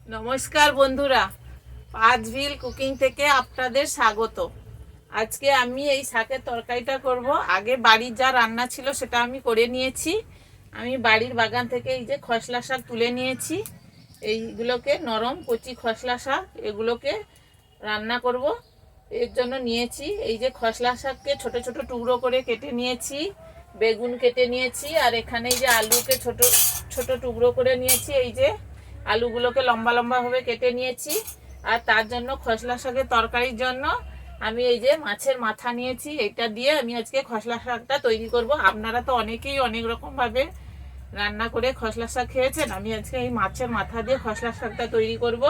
নমস্কার বন্ধুরা, পাঁচভিল কুকিং থেকে আপনাদের স্বাগত। আজকে আমি এই শাকের তরকারিটা করব। আগে বাড়ির যা রান্না ছিল সেটা আমি করে নিয়েছি। আমি বাড়ির বাগান থেকে এই যে খসলা শাক তুলে নিয়েছি। এইগুলোকে নরম কচি খসলা শাক, এগুলোকে রান্না করব। এর জন্য নিয়েছি এই যে খসলা শাককে ছোট ছোট টুকরো করে কেটে নিয়েছি, বেগুন কেটে নিয়েছি, আর এখানে এই যে আলুকে ছোট ছোট টুকরো করে নিয়েছি। এই যে আলুগুলোকে লম্বা লম্বাভাবে কেটে নিয়েছি। আর তার জন্য খসলা শাকের তরকারির জন্য আমি এই যে মাছের মাথা নিয়েছি। এটা দিয়ে আমি আজকে খসলা শাকটা তৈরি করব। আপনারা তো অনেকেই অনেক রকমভাবে রান্না করে খসলা শাক খেয়েছেন। আমি আজকে এই মাছের মাথা দিয়ে খসলা শাকটা তৈরি করব।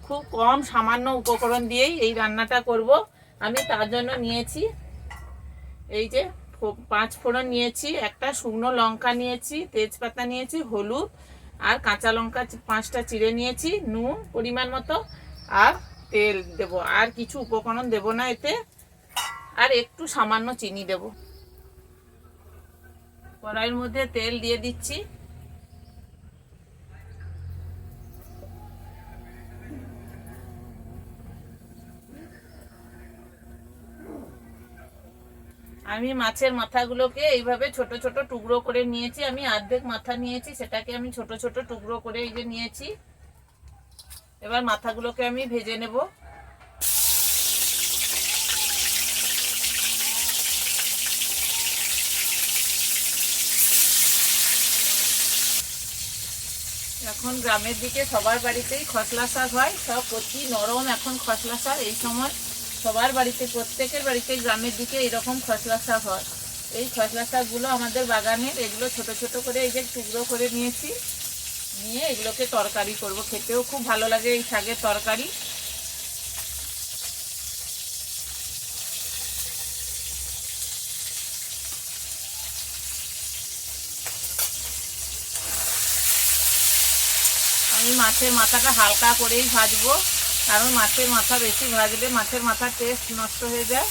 খুব কম সামান্য উপকরণ দিয়েই এই রান্নাটা করব। আমি তার জন্য নিয়েছি এই যে 5 ফোড়ন নিয়েছি, একটা শুকনো লঙ্কা নিয়েছি, তেজপাতা নিয়েছি, হলুদ আর কাঁচা লঙ্কা 5টা চিড়ে নিয়েছি, নুন পরিমাণ মতো, আর তেল দেব। আর কিছু উপকরণ দেব না এতে, আর একটু সামান্য চিনি দেব। কড়াইয়ের মধ্যে তেল দিয়ে দিচ্ছি। আমি মাছের মাথাগুলোকে এইভাবে ছোট ছোট টুকরো করে নিয়েছি। আমি অর্ধেক মাথা নিয়েছি, সেটাকে আমি ছোট ছোট টুকরো করে এই যে নিয়েছি। এবার মাথাগুলোকে আমি ভেজে নেব। এখন গ্রামের দিকে সবার বাড়িতেই খসলা শাক হয়, সব কচি নরম এখন খসলা শাক। এই সময় সবার বাড়িতে, প্রত্যেকের বাড়িতে গ্রামের দিকে এইরকম খসলা শাক হয়। এই খসলা শাকগুলো আমাদের বাগানের, এগুলো ছোট ছোট করে এই যে টুকরো করে নিয়েছি। নিয়ে এগুলোকে তরকারি করব। খেতেও খুব ভালো লাগে এই শাকের তরকারি। আমি মাছের মাথাটা হালকা করেই ভাজবো, কারণ মাছের মাথা বেশি ভাজলে মাছের মাথার টেস্ট নষ্ট হয়ে যায়।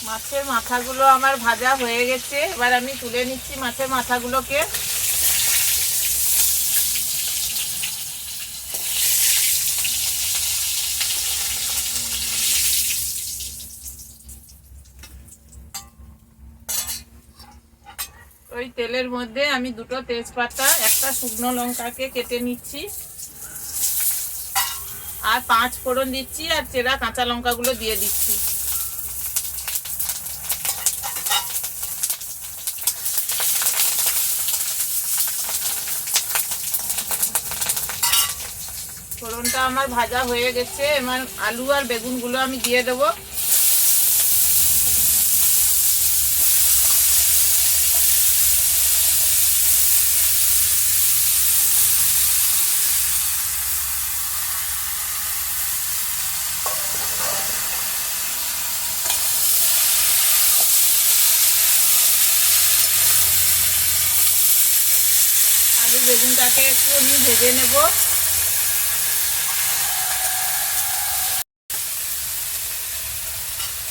মাছের মাথাগুলো আমার ভাজা হয়ে গেছে। এবার আমি তুলে নিচ্ছি মাছের মাথাগুলোকে। ওই তেলের মধ্যে আমি 2টো তেজপাতা, একটা শুকনো লঙ্কাকে কেটে নিচ্ছি, আর 5 ফোড়ন দিচ্ছি, আর চেরা কাঁচা লঙ্কাগুলো দিয়ে দিচ্ছি। ফোড়নটা আমার ভাজা হয়ে গেছে। এবার আলু আর বেগুনগুলো আমি দিয়ে দেবো। আলু বেগুনটাকে একটু আমি ভেজে নেব।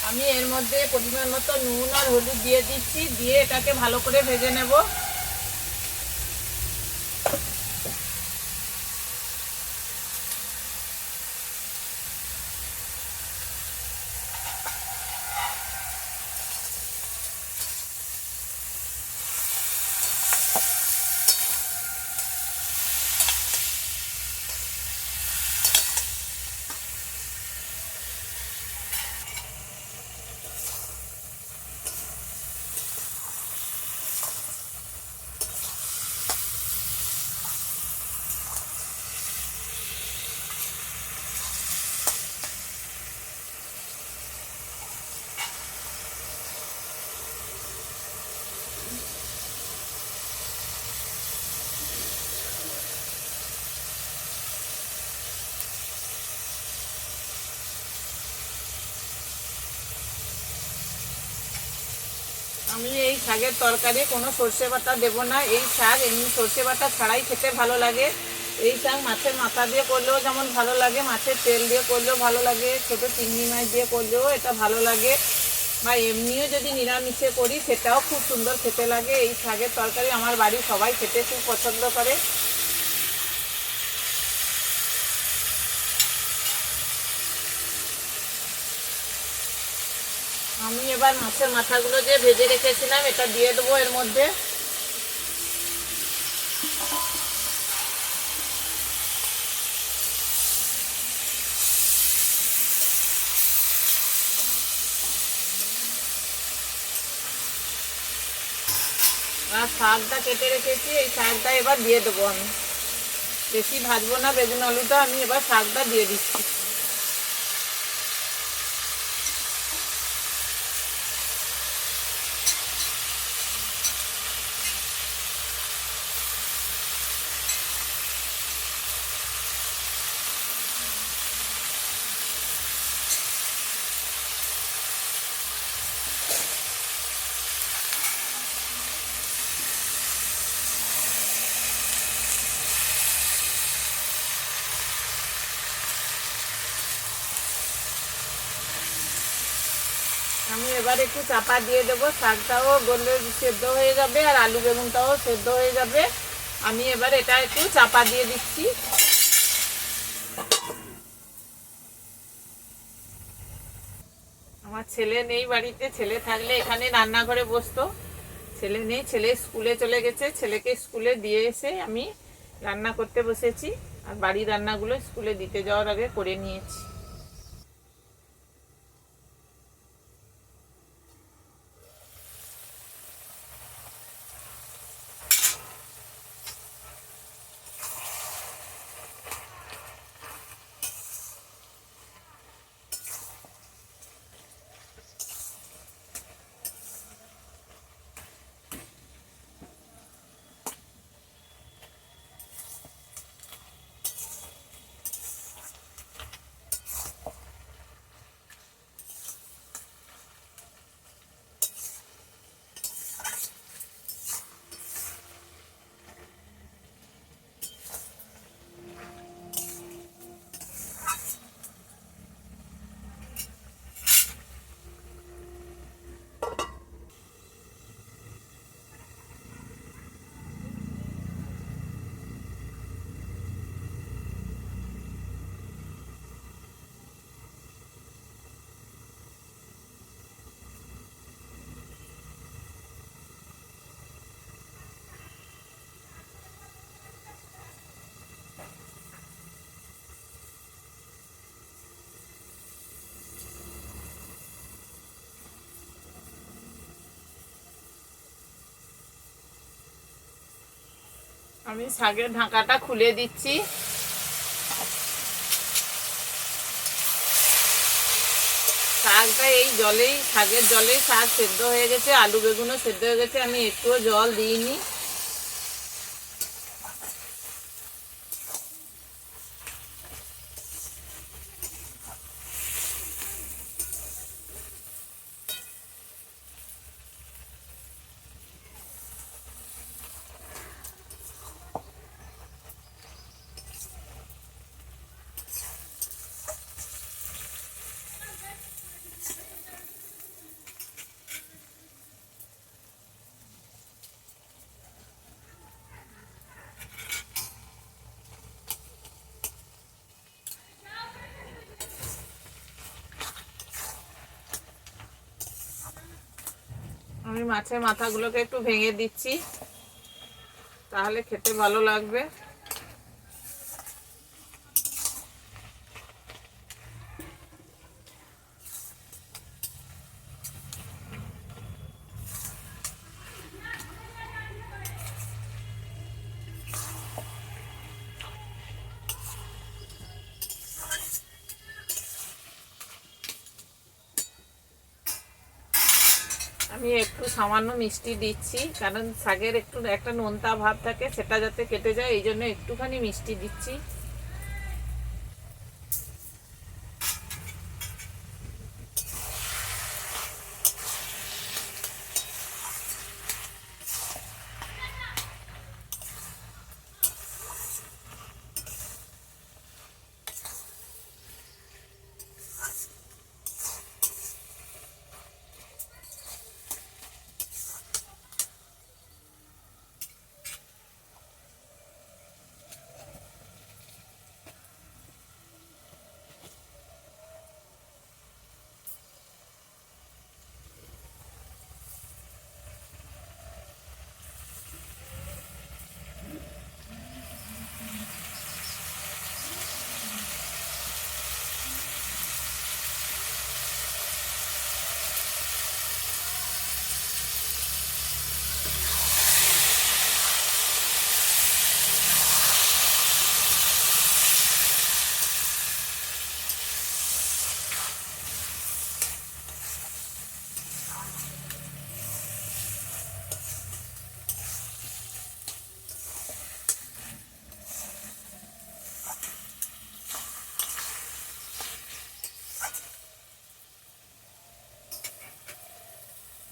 আমি এর মধ্যে পরিমাণ মতো নুন আর হলুদ দিয়ে দিচ্ছি, দিয়ে এটাকে ভালো করে ভেজে নেব। আমি এই শাকের তরকারি কোনো সর্ষে বাটা দেবো না। এই শাক এমনি সর্ষে বাটা ছাড়াই খেতে ভালো লাগে। এই শাক মাছের মাথা দিয়ে করলেও যেমন ভালো লাগে, মাছের তেল দিয়ে করলেও ভালো লাগে, ছোটো চিংড়ি মাছ দিয়ে করলেও এটা ভালো লাগে, বা এমনিও যদি নিরামিষে করি সেটাও খুব সুন্দর খেতে লাগে। এই শাকের তরকারি আমার বাড়ির সবাই খেতে খুব পছন্দ করে। আমি এবার মাছের মাথাগুলো যে ভেজে রেখেছিলাম এটা দিয়ে দেবো এর মধ্যে। আর শাকটা কেটে রেখেছি, এই শাকটা এবার দিয়ে দেবো। আমি বেশি ভাজবো না বেগুন আলুটা, আমি এবার শাকটা দিয়ে দিচ্ছি। আমি এবার একটু চাপা দিয়ে দেবো, শাকটাও গলে সেদ্ধ হয়ে যাবে আর আলু বেগুনটাও সেদ্ধ হয়ে যাবে। আমি এবার এটা একটু চাপা দিয়ে দিচ্ছি। আমার ছেলে নেই বাড়িতে, ছেলে থাকলে এখানে রান্নাঘরে বসতো। ছেলে নেই, ছেলে স্কুলে চলে গেছে। ছেলেকে স্কুলে দিয়ে এসে আমি রান্না করতে বসেছি, আর বাড়ির রান্নাগুলো স্কুলে দিতে যাওয়ার আগে করে নিয়েছি। আমি শাকের ঢাকাটা খুলে দিচ্ছি। শাকটা এই জলেই, শাকের জলেই শাক সেদ্ধ হয়ে গেছে, আলু বেগুনও সেদ্ধ হয়ে গেছে, আমি একটুও জল দিইনি। আমি মাছের মাথাগুলোকে একটু ভেঙে দিচ্ছি, তাহলে খেতে ভালো লাগবে। আমি একটু সামান্য মিষ্টি দিচ্ছি, কারণ শাকের একটু একটা নোনতা ভাব থাকে, সেটা যাতে কেটে যায়, এই জন্য একটুখানি মিষ্টি দিচ্ছি।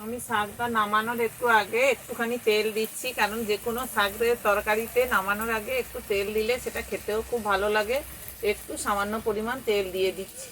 আমি শাকটা নামানোর একটু আগে একটুখানি তেল দিচ্ছি, কারণ যে কোনো শাকের তরকারিতে নামানোর আগে একটু তেল দিলে সেটা খেতেও খুব ভালো লাগে। একটু সামান্য পরিমাণ তেল দিয়ে দিচ্ছি।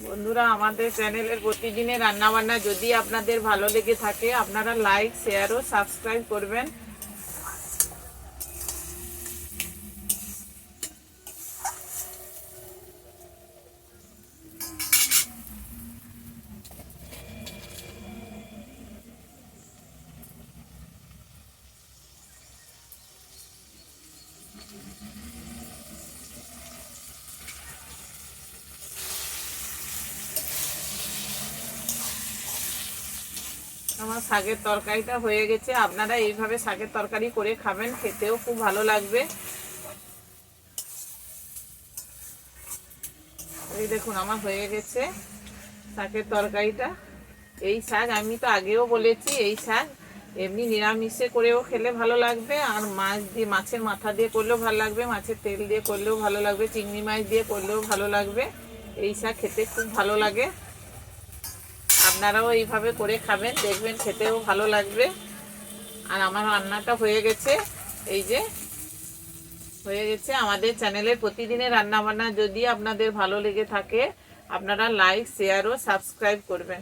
বন্ধুরা, আমাদের চ্যানেলের প্রতিদিনের রান্নাবান্না যদি আপনাদের ভালো লেগে থাকে, আপনারা লাইক, শেয়ার ও সাবস্ক্রাইব করবেন। আমার শাকের তরকারিটা হয়ে গেছে। আপনারা এইভাবে শাকের তরকারি করে খাবেন, খেতেও খুব ভালো লাগবে। এই দেখুন আমার হয়ে গেছে শাকের তরকারিটা। এই শাক আমি তো আগেও বলেছি, এই শাক এমনি নিরামিষে করেও খেলে ভালো লাগবে, আর মাছ দিয়ে, মাছের মাথা দিয়ে করলেও ভালো লাগবে, মাছের তেল দিয়ে করলেও ভালো লাগবে, চিংড়ি মাছ দিয়ে করলেও ভালো লাগবে। এই শাক খেতে খুব ভালো লাগে। আপনারাও এইভাবে করে খাবেন, দেখবেন খেতেও ভালো লাগবে। আর আমার রান্নাটা হয়ে গেছে, এই যে হয়ে গেছে। আমাদের চ্যানেলের প্রতিদিনের রান্নাবান্না যদি আপনাদের ভালো লেগে থাকে, আপনারা লাইক, শেয়ার ও সাবস্ক্রাইব করবেন।